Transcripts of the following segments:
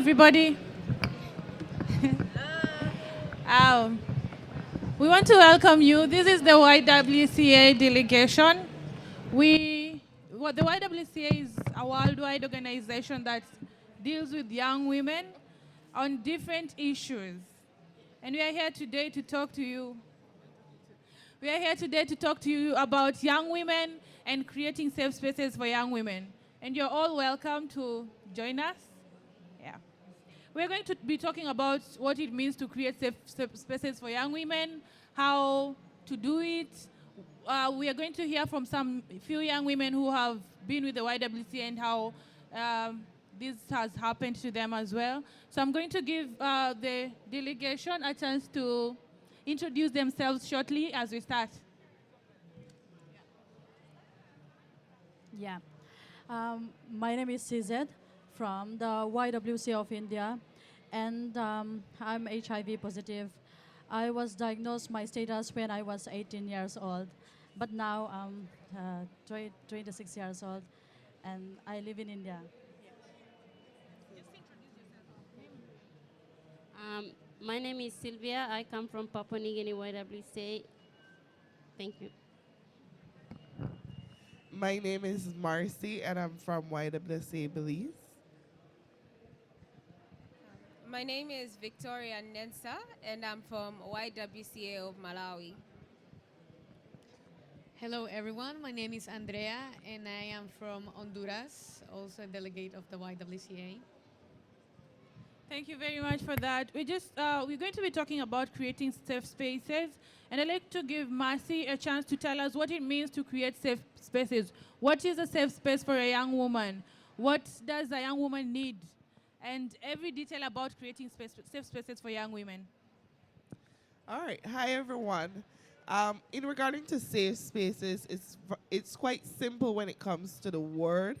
everybody. Um, we want to welcome you. This is the YWCA delegation. The YWCA is a worldwide organization that deals with young women on different issues. And we are here today to talk to you. We are here today to talk to you about young women and creating safe spaces for young women. And you're all welcome to join us. Yeah. We're going to be talking about what it means to create safe spaces for young women, how to do it. We are going to hear from some few young women who have been with the YWCA and how this has happened to them as well. So I'm going to give the delegation a chance to introduce themselves shortly as we start. Yeah. My name is CZ from the YWC of India, and I'm HIV positive. I was diagnosed my status when I was 18 years old, but now I'm 26 years old, and I live in India. My name is Sylvia. I come from Papua New Guinea, YWCA. Thank you. My name is Marcy, and I'm from YWCA Belize. My name is Victoria Nensa, and I'm from YWCA of Malawi. Hello, everyone. My name is Andrea, and I am from Honduras, also a delegate of the YWCA. Thank you very much for that. We're going to be talking about creating safe spaces, and I'd like to give Marcy a chance to tell us what it means to create safe spaces. What is a safe space for a young woman? What does a young woman need? And every detail about creating safe spaces for young women. All right. Hi, everyone. In regarding to safe spaces, it's quite simple when it comes to the word,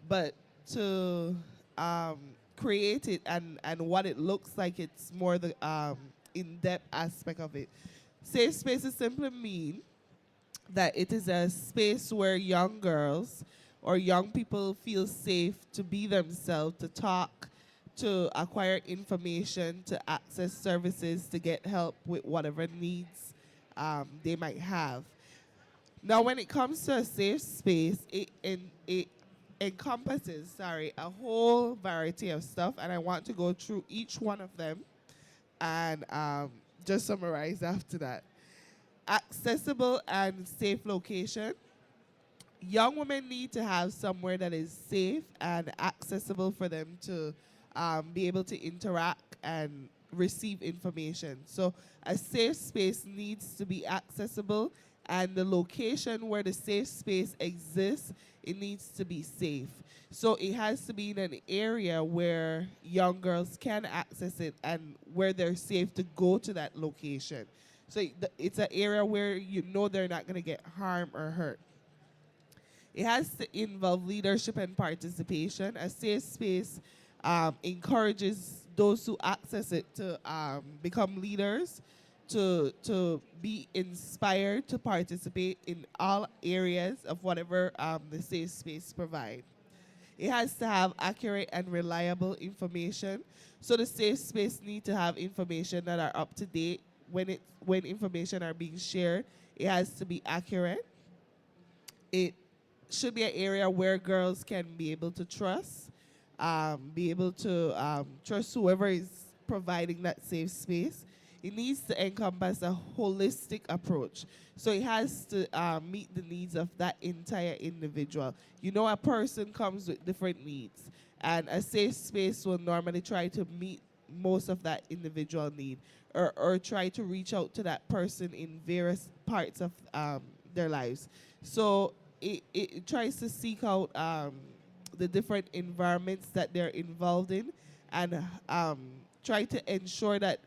but to create it and what it looks like, it's more the in-depth aspect of it. Safe spaces simply mean that it is a space where young girls or young people feel safe to be themselves, to talk, to acquire information, to access services, to get help with whatever needs they might have. Now, when it comes to a safe space, it encompasses, a whole variety of stuff, and I want to go through each one of them and just summarize after that. Accessible and safe location. Young women need to have somewhere that is safe and accessible for them to be able to interact and receive information. So a safe space needs to be accessible, and the location where the safe space exists, it needs to be safe. So it has to be in an area where young girls can access it and where they're safe to go to that location. So it's an area where you know they're not going to get harmed or hurt. It has to involve leadership and participation. A safe space encourages those who access it to become leaders, to be inspired to participate in all areas of whatever the safe space provide. It has to have accurate and reliable information. So the safe space need to have information that are up to date. When information are being shared, it has to be accurate. It should be an area where girls can be able to trust, be able to trust whoever is providing that safe space. It needs to encompass a holistic approach. So it has to meet the needs of that entire individual. You know, a person comes with different needs, and a safe space will normally try to meet most of that individual need, or try to reach out to that person in various parts of their lives. So it tries to seek out the different environments that they're involved in, and try to ensure that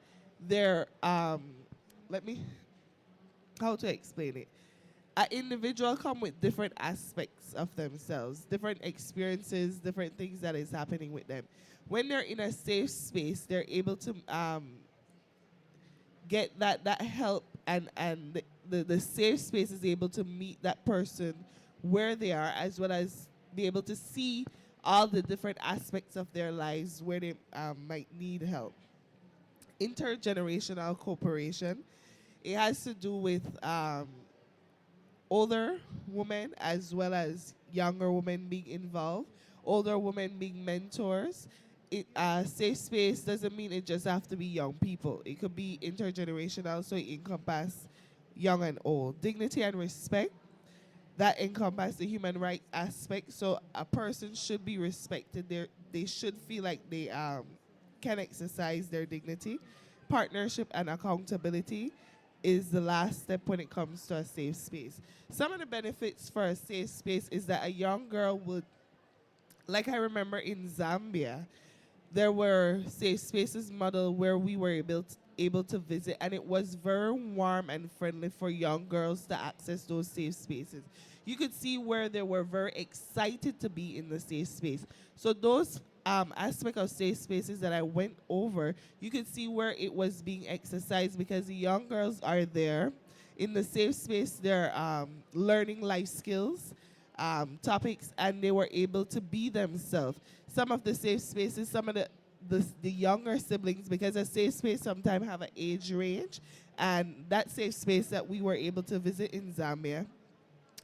they're let me how to explain it. An individual come with different aspects of themselves, different experiences, different things that is happening with them. When they're in a safe space, they're able to get that help, and the safe space is able to meet that person where they are, as well as be able to see all the different aspects of their lives where they might need help. Intergenerational cooperation. It has to do with older women as well as younger women being involved, older women being mentors. Safe space doesn't mean it just have to be young people. It could be intergenerational, so it encompass young and old. Dignity and respect, that encompass the human right aspect. So a person should be respected. They should feel like they can exercise their dignity. Partnership and accountability is the last step when it comes to a safe space. Some of the benefits for a safe space is that a young girl would, like I remember in Zambia, there were safe spaces model where we were able to visit, and it was very warm and friendly for young girls to access those safe spaces. You could see where they were very excited to be in the safe space. So those aspect of safe spaces that I went over, you could see where it was being exercised because the young girls are there in the safe space. They're learning life skills, topics, and they were able to be themselves. Some of the safe spaces, some of the younger siblings, because a safe space sometimes have an age range, and that safe space that we were able to visit in Zambia,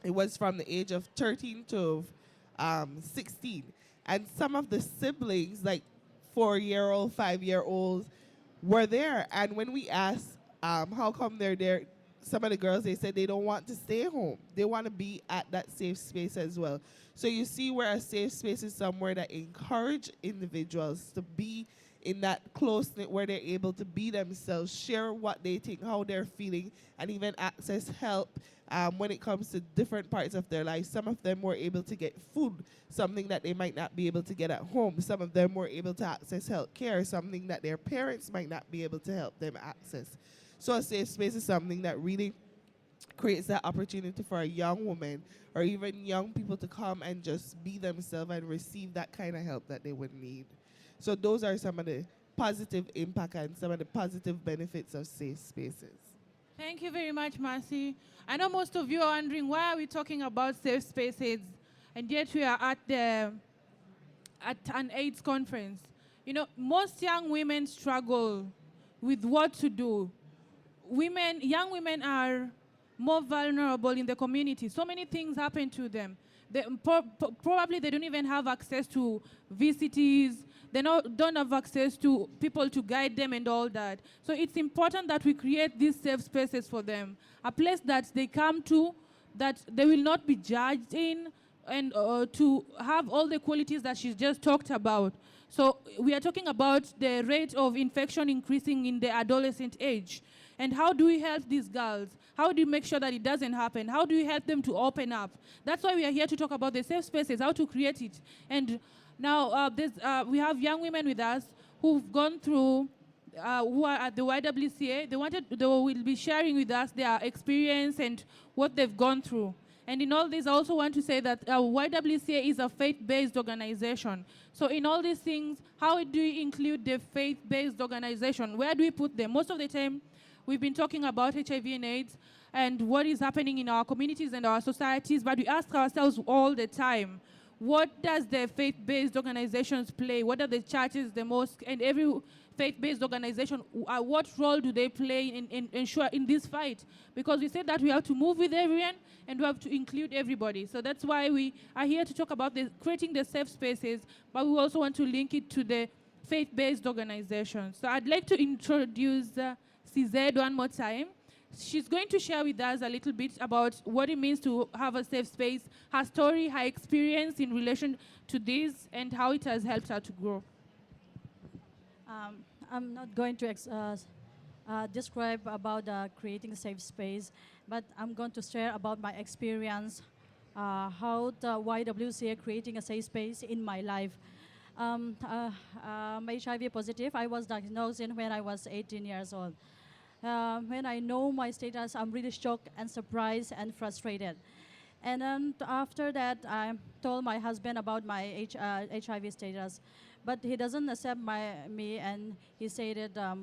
it was from the age of 13 to 16. And some of the siblings, like 4-year-old, 5-year-olds, were there. And when we asked how come they're there, some of the girls, they said they don't want to stay home. They want to be at that safe space as well. So you see where a safe space is somewhere that encourage individuals to be in that close-knit where they're able to be themselves, share what they think, how they're feeling, and even access help when it comes to different parts of their life. Some of them were able to get food, something that they might not be able to get at home. Some of them were able to access health care, something that their parents might not be able to help them access. So a safe space is something that really creates that opportunity for a young woman or even young people to come and just be themselves and receive that kind of help that they would need. So those are some of the positive impact and some of the positive benefits of safe spaces. Thank you very much, Marcy. I know most of you are wondering why are we talking about safe spaces, and yet we are at an AIDS conference. You know, most young women struggle with what to do. Young women are more vulnerable in the community. So many things happen to them. Probably they don't even have access to VCTs. They don't have access to people to guide them and all that. So it's important that we create these safe spaces for them, a place that they come to, that they will not be judged in, and to have all the qualities that she's just talked about. So we are talking about the rate of infection increasing in the adolescent age. And how do we help these girls? How do you make sure that it doesn't happen? How do you help them to open up? That's why we are here to talk about the safe spaces, how to create it. And now we have young women with us who've gone through, who are at the YWCA. They will be sharing with us their experience and what they've gone through. And in all this, I also want to say that YWCA is a faith-based organization. So in all these things, how do we include the faith-based organization? Where do we put them? Most of the time, we've been talking about HIV and AIDS and what is happening in our communities and our societies, but we ask ourselves all the time, what does the faith-based organizations play? What are the churches, the mosque, and every faith-based organization, what role do they play in this fight? Because we said that we have to move with everyone and we have to include everybody. So that's why we are here to talk about creating the safe spaces, but we also want to link it to the faith-based organizations. So I'd like to introduce CZ one more time. She's going to share with us a little bit about what it means to have a safe space, her story, her experience in relation to this, and how it has helped her to grow. I'm not going to describe about creating a safe space, but I'm going to share about my experience, how the YWCA creating a safe space in my life. I'm HIV positive. I was diagnosed when I was 18 years old. When I know my status, I'm really shocked and surprised and frustrated. And then after that, I told my husband about my HIV status. But he doesn't accept me, and he said that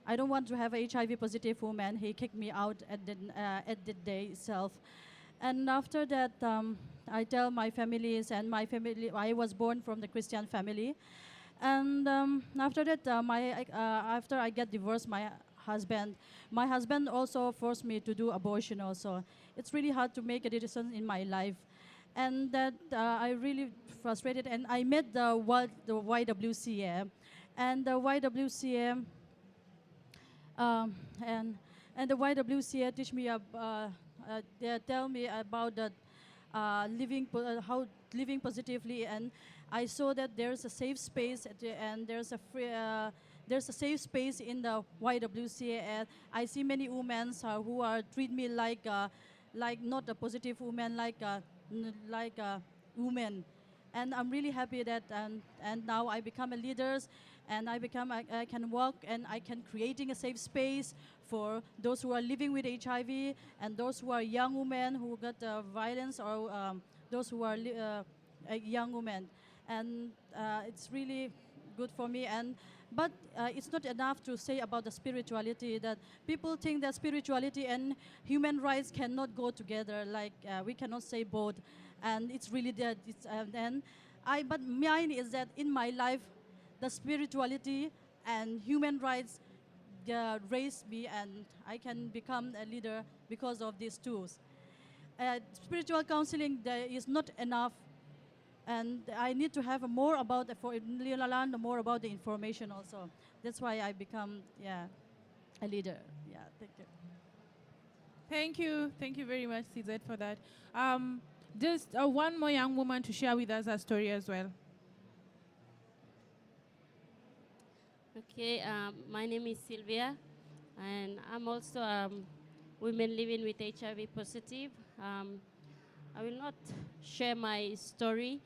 I don't want to have a HIV positive woman. He kicked me out at the day itself. And after that, I tell my families, and my family, I was born from the Christian family. And after that, after I get divorced, husband, my husband also forced me to do abortion also. It's really hard to make a decision in my life. And that I really frustrated, and I met the YWCA. And the YWCA, um, and and the YWCA teach me they tell me about the how living positively, and I saw that there's a safe space and there's a safe space in the YWCA. And I see many women who are treat me like not a positive woman, like a woman. And I'm really happy that and now I become a leader, and I can work, and I can creating a safe space for those who are living with HIV, and those who are young women who got violence, or those who are young women. And it's really good for me. And but it's not enough to say about the spirituality, that people think that spirituality and human rights cannot go together, like we cannot say both. And it's really that it's but mine is that in my life, the spirituality and human rights raised me, and I can become a leader because of these tools. Spiritual counseling there is not enough, and I need to have more about learn more about the information also. That's why I become a leader. Yeah, thank you. Thank you very much, CZ, for that. Just one more young woman to share with us her story as well. Okay, my name is Sylvia, and I'm also women living with HIV positive. I will not share my story.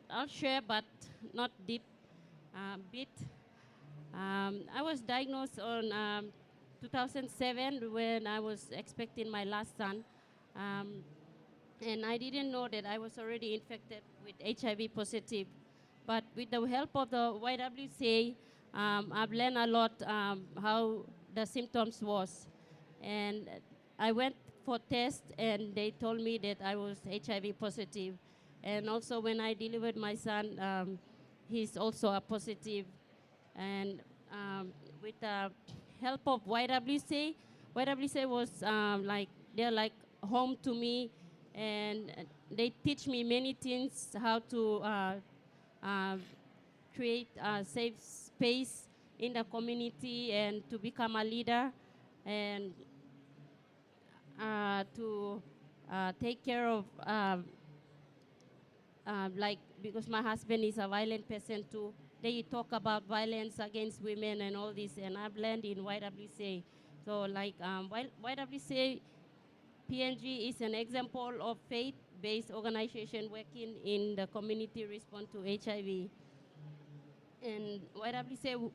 I'll share, but not deep bit. I was diagnosed on 2007 when I was expecting my last son. And I didn't know that I was already infected with HIV positive. But with the help of the YWCA, I've learned a lot how the symptoms was. And I went for test, and they told me that I was HIV positive. And also when I delivered my son, he's also a positive. And with the help of YWCA, YWCA was they're like home to me, and they teach me many things, how to uh, create a safe space in the community and to become a leader, and to take care of because my husband is a violent person too. They talk about violence against women and all this, and I've learned in YWCA. So YWCA PNG is an example of faith-based organization working in the community response to HIV. And YWCA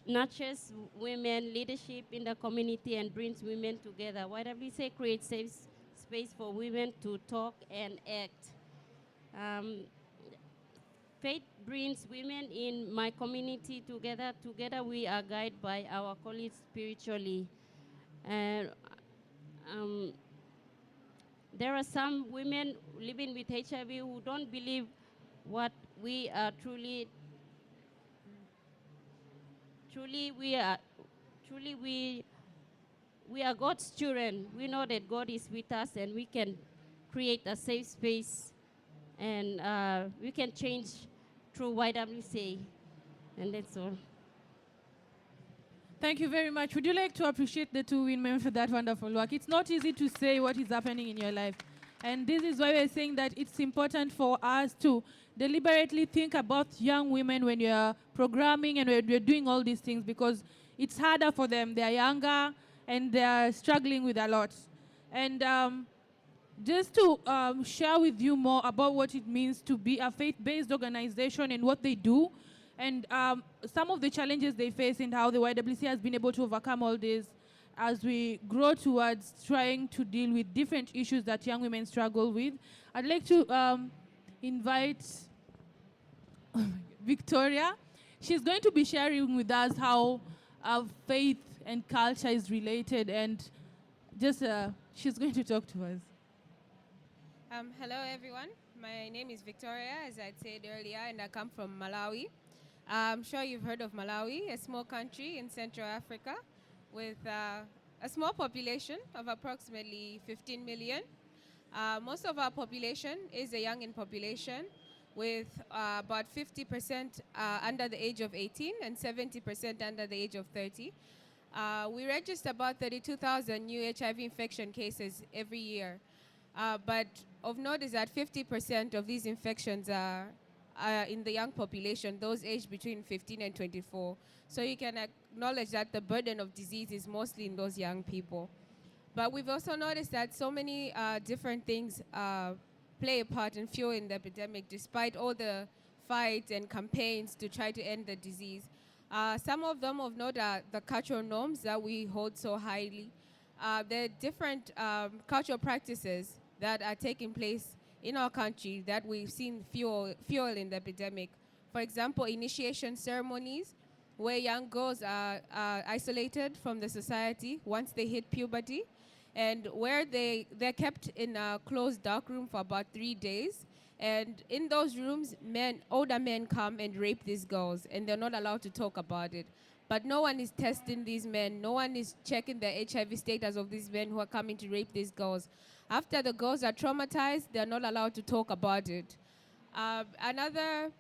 nurtures women leadership in the community and brings women together. YWCA creates safe space for women to talk and act. Faith brings women in my community together. Together we are guided by our colleagues spiritually. And there are some women living with HIV who don't believe what we are truly we are God's children. We know that God is with us, and we can create a safe space, and we can change through YWCA. And that's all. Thank you very much. Would you like to appreciate the two women for that wonderful work? It's not easy to say what is happening in your life. And this is why we're saying that it's important for us to deliberately think about young women when you're programming and when you're doing all these things, because it's harder for them. They're younger and they're struggling with a lot. And just to share with you more about what it means to be a faith-based organization and what they do, and some of the challenges they face and how the YWCA has been able to overcome all this as we grow towards trying to deal with different issues that young women struggle with. I'd like to invite Victoria. She's going to be sharing with us how faith and culture is related, and she's going to talk to us. Hello, everyone. My name is Victoria, as I said earlier, and I come from Malawi. I'm sure you've heard of Malawi, a small country in Central Africa with a small population of approximately 15 million. Most of our population is a young in population, with about 50% under the age of 18 and 70% under the age of 30. We register about 32,000 new HIV infection cases every year. But of note is that 50% of these infections are in the young population, those aged between 15 and 24. So you can acknowledge that the burden of disease is mostly in those young people. But we've also noticed that so many different things play a part in fueling the epidemic, despite all the fights and campaigns to try to end the disease. Some of them of note are the cultural norms that we hold so highly. There are different cultural practices that are taking place in our country that we've seen fueling the epidemic. For example, initiation ceremonies, where young girls are isolated from the society once they hit puberty, and where they're kept in a closed dark room for about 3 days. And in those rooms, older men come and rape these girls, and they're not allowed to talk about it. But no one is testing these men. No one is checking the HIV status of these men who are coming to rape these girls. After the girls are traumatized, they're not allowed to talk about it. Another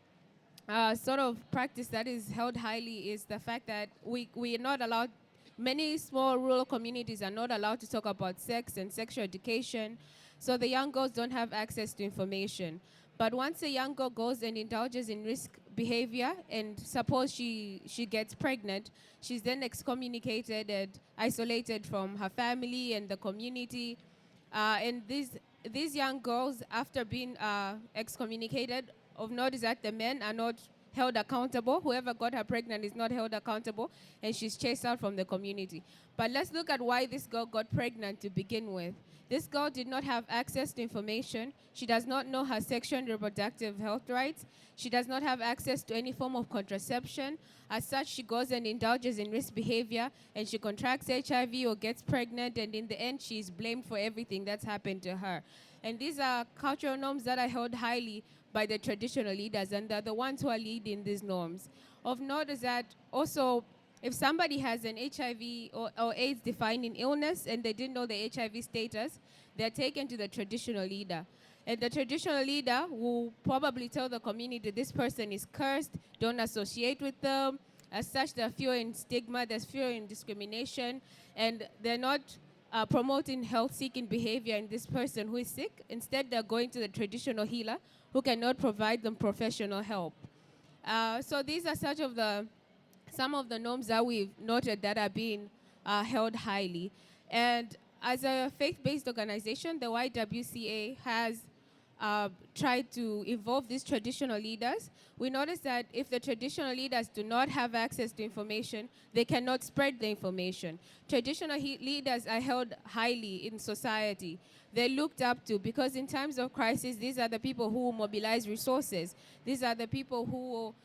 sort of practice that is held highly is the fact that we are not allowed, many small rural communities are not allowed to talk about sex and sexual education, so the young girls don't have access to information. But once a young girl goes and indulges in risk behavior, and suppose she gets pregnant, she's then excommunicated and isolated from her family and the community. And these young girls, after being excommunicated, of note is that the men are not held accountable. Whoever got her pregnant is not held accountable, and she's chased out from the community. But let's look at why this girl got pregnant to begin with. This girl did not have access to information. She does not know her sexual and reproductive health rights. She does not have access to any form of contraception. As such, she goes and indulges in risk behavior, and she contracts HIV or gets pregnant, and in the end, she's blamed for everything that's happened to her. And these are cultural norms that are held highly by the traditional leaders, and they're the ones who are leading these norms. Of note is that also, if somebody has an HIV or AIDS defining illness and they didn't know the HIV status, they're taken to the traditional leader. And the traditional leader will probably tell the community this person is cursed, don't associate with them. As such, they're fearing stigma, there's fearing discrimination, and they're not promoting health-seeking behavior in this person who is sick. Instead, they're going to the traditional healer who cannot provide them professional help. So these are some of the norms that we've noted that are being held highly. And as a faith-based organization, the YWCA has tried to involve these traditional leaders. We notice that if the traditional leaders do not have access to information, they cannot spread the information. Traditional leaders are held highly in society. They're looked up to because in times of crisis, these are the people who will mobilize resources. These are the people who will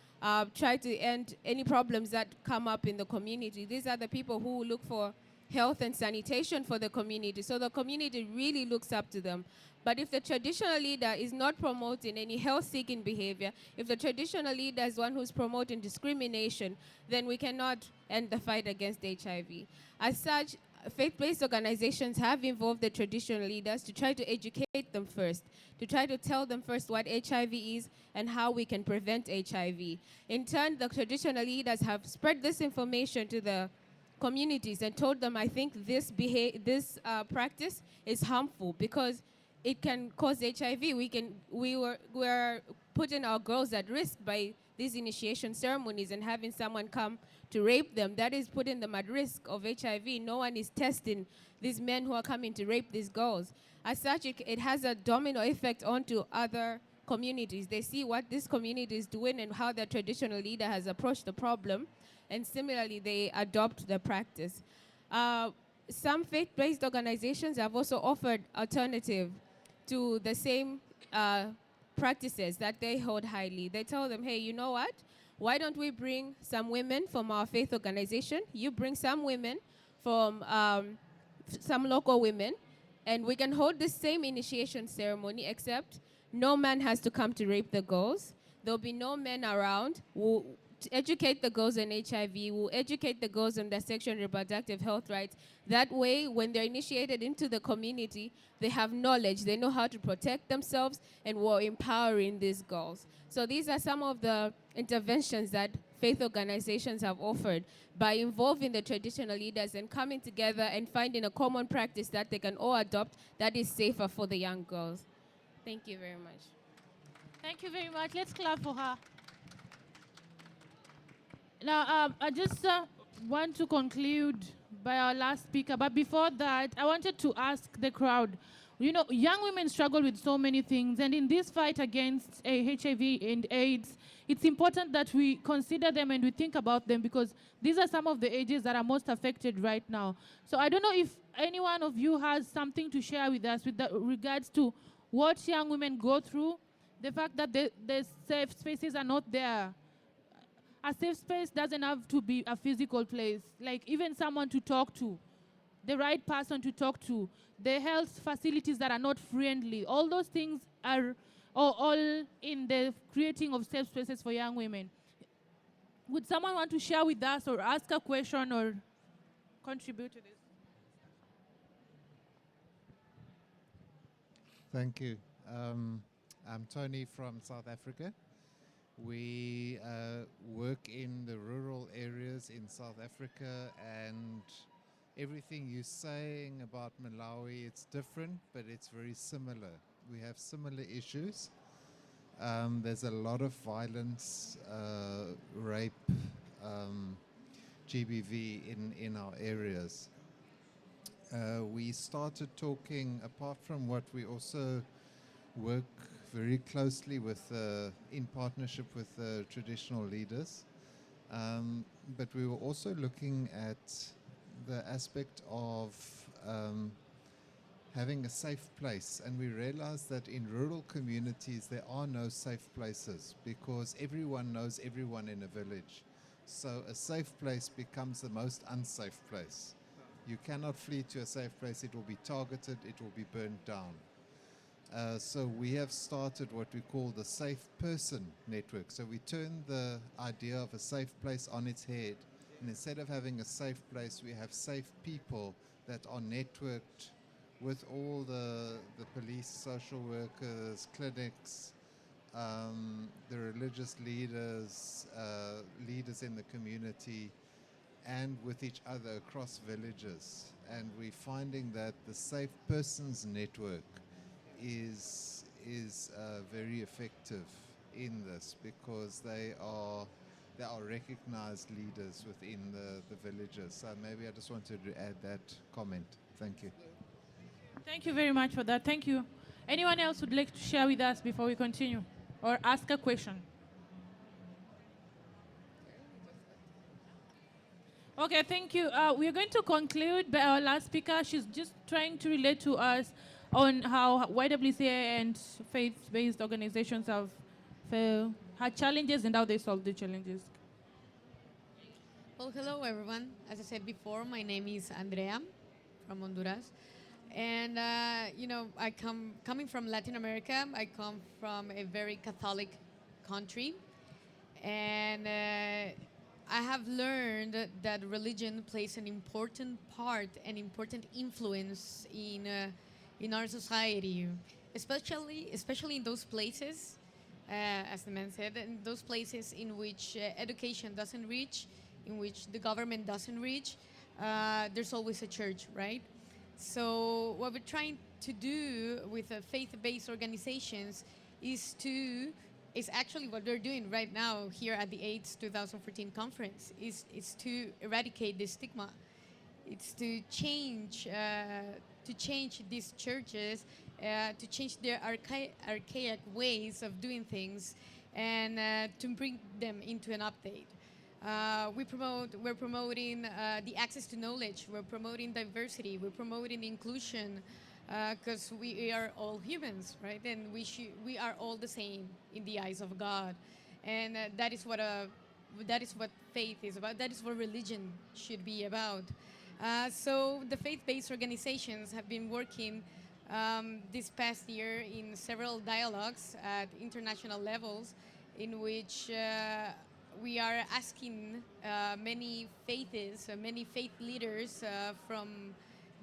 try to end any problems that come up in the community. These are the people who will look for health and sanitation for the community. So the community really looks up to them. But if the traditional leader is not promoting any health-seeking behavior, if the traditional leader is one who's promoting discrimination, then we cannot end the fight against HIV. As such, faith-based organizations have involved the traditional leaders to try to educate them first, to try to tell them first what HIV is and how we can prevent HIV. In turn, the traditional leaders have spread this information to the communities and told them, I think this practice is harmful because it can cause HIV. We're putting our girls at risk by these initiation ceremonies and having someone come to rape them. That is putting them at risk of HIV. No one is testing these men who are coming to rape these girls. As such, it has a domino effect onto other communities. They see what this community is doing and how their traditional leader has approached the problem, and similarly, they adopt the practice. Some faith-based organizations have also offered alternative to the same practices that they hold highly. They tell them, hey, you know what? Why don't we bring some women from our faith organization? You bring some women from some local women, and we can hold the same initiation ceremony, except no man has to come to rape the girls. There'll be no men around. We'll educate the girls on HIV. We'll educate the girls on their sexual and reproductive health rights. That way, when they're initiated into the community, they have knowledge. They know how to protect themselves, and we're empowering these girls. So these are some of the interventions that faith organizations have offered by involving the traditional leaders and coming together and finding a common practice that they can all adopt that is safer for the young girls. Thank you very much. Thank you very much. Let's clap for her. Now, I just want to conclude by our last speaker, but before that, I wanted to ask the crowd. You know, young women struggle with so many things, and in this fight against HIV and AIDS, it's important that we consider them and we think about them, because these are some of the ages that are most affected right now. So I don't know if any one of you has something to share with us with regards to what young women go through, the fact that the safe spaces are not there. A safe space doesn't have to be a physical place, like even someone to talk to, the right person to talk to, the health facilities that are not friendly. All those things are all in the creating of safe spaces for young women. Would someone want to share with us or ask a question or contribute to this? Thank you. I'm Tony from South Africa. We work in the rural areas in South Africa, and everything you're saying about Malawi, it's different, but it's very similar. We have similar issues. There's a lot of violence, rape, GBV in our areas. We started talking, apart from what we also work very closely with, in partnership with traditional leaders. But we were also looking at the aspect of having a safe place. And we realized that in rural communities, there are no safe places because everyone knows everyone in a village. So a safe place becomes the most unsafe place. You cannot flee to a safe place. It will be targeted. It will be burned down. So we have started what we call the Safe Person Network. So we turned the idea of a safe place on its head. And instead of having a safe place, we have safe people that are networked with all the police, social workers, clinics, the religious leaders, leaders in the community, and with each other across villages. And we're finding that the Safe Persons Network is very effective in this because they are recognized leaders within the villages. So maybe I just wanted to add that comment. Thank you. Thank you very much for that. Thank you. Anyone else would like to share with us before we continue or ask a question? Okay, thank you. We're going to conclude by our last speaker. She's just trying to relate to us on how YWCA and faith-based organizations have had challenges and how they solve the challenges. Well, hello everyone. As I said before, my name is Andrea from Honduras. And, coming from Latin America, I come from a very Catholic country. And I have learned that religion plays an important part, an important influence in our society, especially in those places, as the man said, in those places in which education doesn't reach, in which the government doesn't reach, there's always a church, right? So what we're trying to do with faith-based organizations is actually what we're doing right now here at the AIDS 2014 conference, is to eradicate the stigma. It's to change these churches, to change their archaic ways of doing things, and to bring them into an update. We're promoting the access to knowledge. We're promoting diversity. We're promoting inclusion, because we are all humans, right? And we are all the same in the eyes of God, and that is what faith is about. That is what religion should be about. So the faith-based organizations have been working this past year in several dialogues at international levels in which we are asking many faiths, many faith leaders from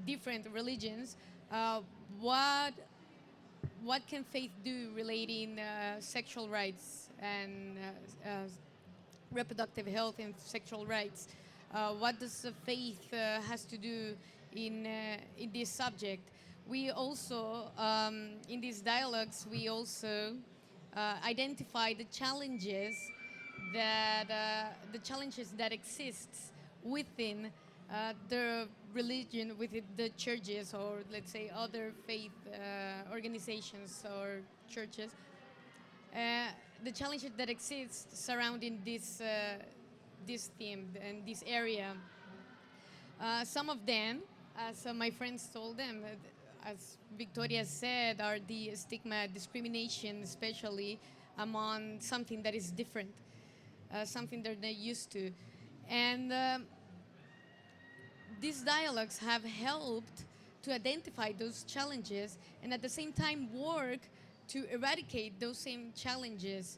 different religions, uh, what what can faith do relating sexual rights and reproductive health and sexual rights? What does the faith has to do in this subject? We also, in these dialogues, we also identify the challenges that exists within the religion, within the churches, or let's say other faith organizations or churches, the challenges that exist surrounding this theme and this area. Some of them, as my friends told them, as Victoria said, are the stigma, discrimination, especially among something that is different, something they're not used to. And these dialogues have helped to identify those challenges and at the same time work to eradicate those same challenges.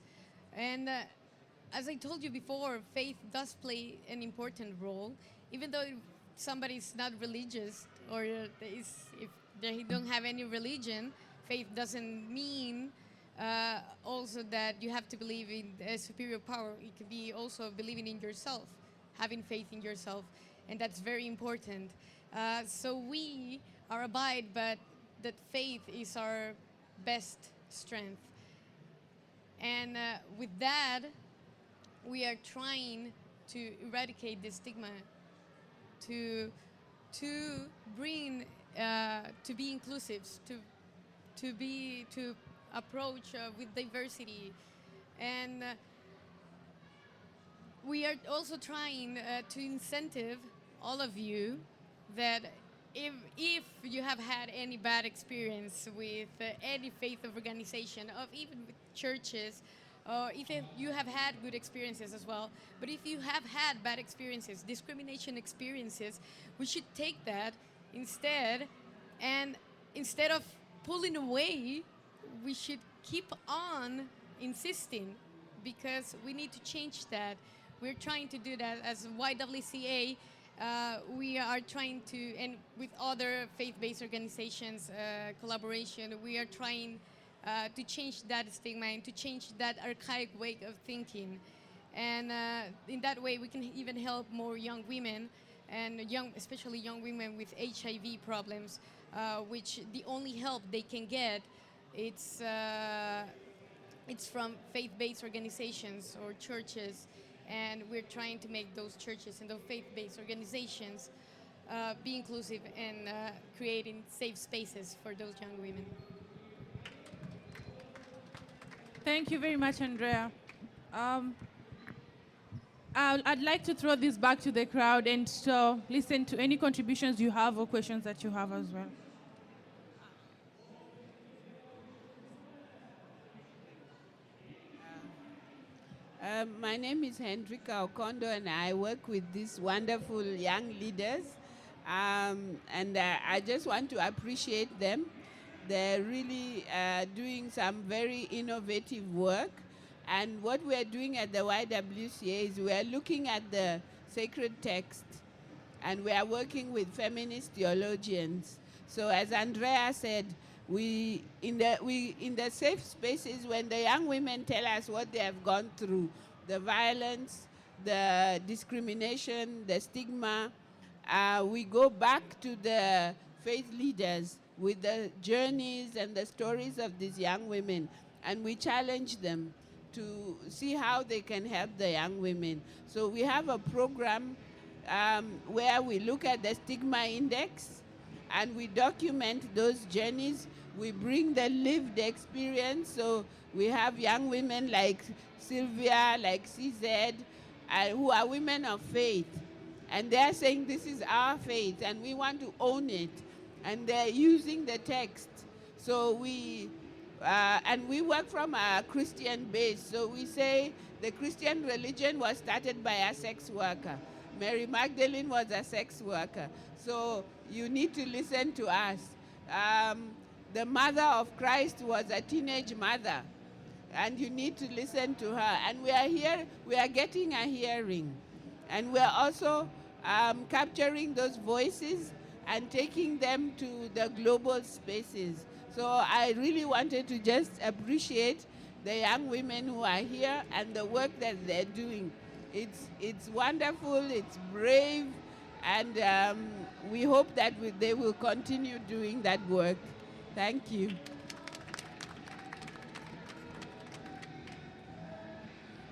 And as I told you before, faith does play an important role, even though if somebody's not religious or if they don't have any religion, faith doesn't mean also that you have to believe in a superior power. It could be also believing in yourself, having faith in yourself, and that's very important. So we are abide, but that faith is our best strength. And with that, we are trying to eradicate the stigma, to bring to be inclusive, to approach with diversity, and we are also trying to incentive all of you that if you have had any bad experience with any faith of organization, of even with churches, or if you have had good experiences as well, but if you have had bad experiences, discrimination experiences, we should take that instead, and instead of pulling away, we should keep on insisting because we need to change that. We're trying to do that as YWCA. We are trying to, and with other faith-based organizations, collaboration, we are trying to change that stigma and to change that archaic way of thinking. And in that way, we can even help more young women and especially young women with HIV problems, which the only help they can get, it's from faith-based organizations or churches, and we're trying to make those churches and those faith-based organizations be inclusive and creating safe spaces for those young women. Thank you very much, Andrea. I'd like to throw this back to the crowd and listen to any contributions you have or questions that you have as well. My name is Hendrika Okondo, and I work with these wonderful young leaders. And I just want to appreciate them. They're really doing some very innovative work. And what we're doing at the YWCA is we're looking at the sacred text, and we are working with feminist theologians. So as Andrea said, we in the safe spaces, when the young women tell us what they have gone through, the violence, the discrimination, the stigma, we go back to the faith leaders with the journeys and the stories of these young women, and we challenge them to see how they can help the young women. So we have a program where we look at the stigma index and we document those journeys. We bring the lived experience. So we have young women like Sylvia, like CZ, who are women of faith. And they're saying this is our faith and we want to own it. And they're using the text. So and we work from a Christian base. So we say the Christian religion was started by a sex worker. Mary Magdalene was a sex worker. So you need to listen to us. The mother of Christ was a teenage mother, and you need to listen to her. And we are here, we are getting a hearing. And we are also capturing those voices and taking them to the global spaces. So I really wanted to just appreciate the young women who are here and the work that they're doing. It's wonderful, it's brave, and we hope that they will continue doing that work. Thank you.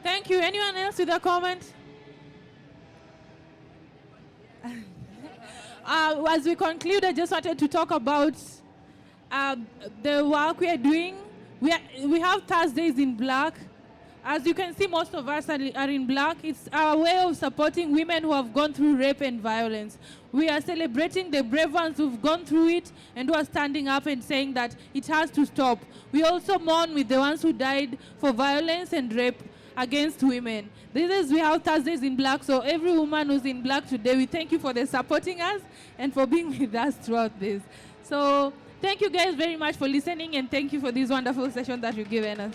Thank you. Anyone else with a comment? As we conclude, I just wanted to talk about the work we are doing. We have Thursdays in Black. As you can see, most of us are in black. It's our way of supporting women who have gone through rape and violence. We are celebrating the brave ones who've gone through it and who are standing up and saying that it has to stop. We also mourn with the ones who died for violence and rape against women. We have Thursdays in Black, so every woman who's in black today, we thank you for supporting us and for being with us throughout this. So thank you guys very much for listening, and thank you for this wonderful session that you've given us.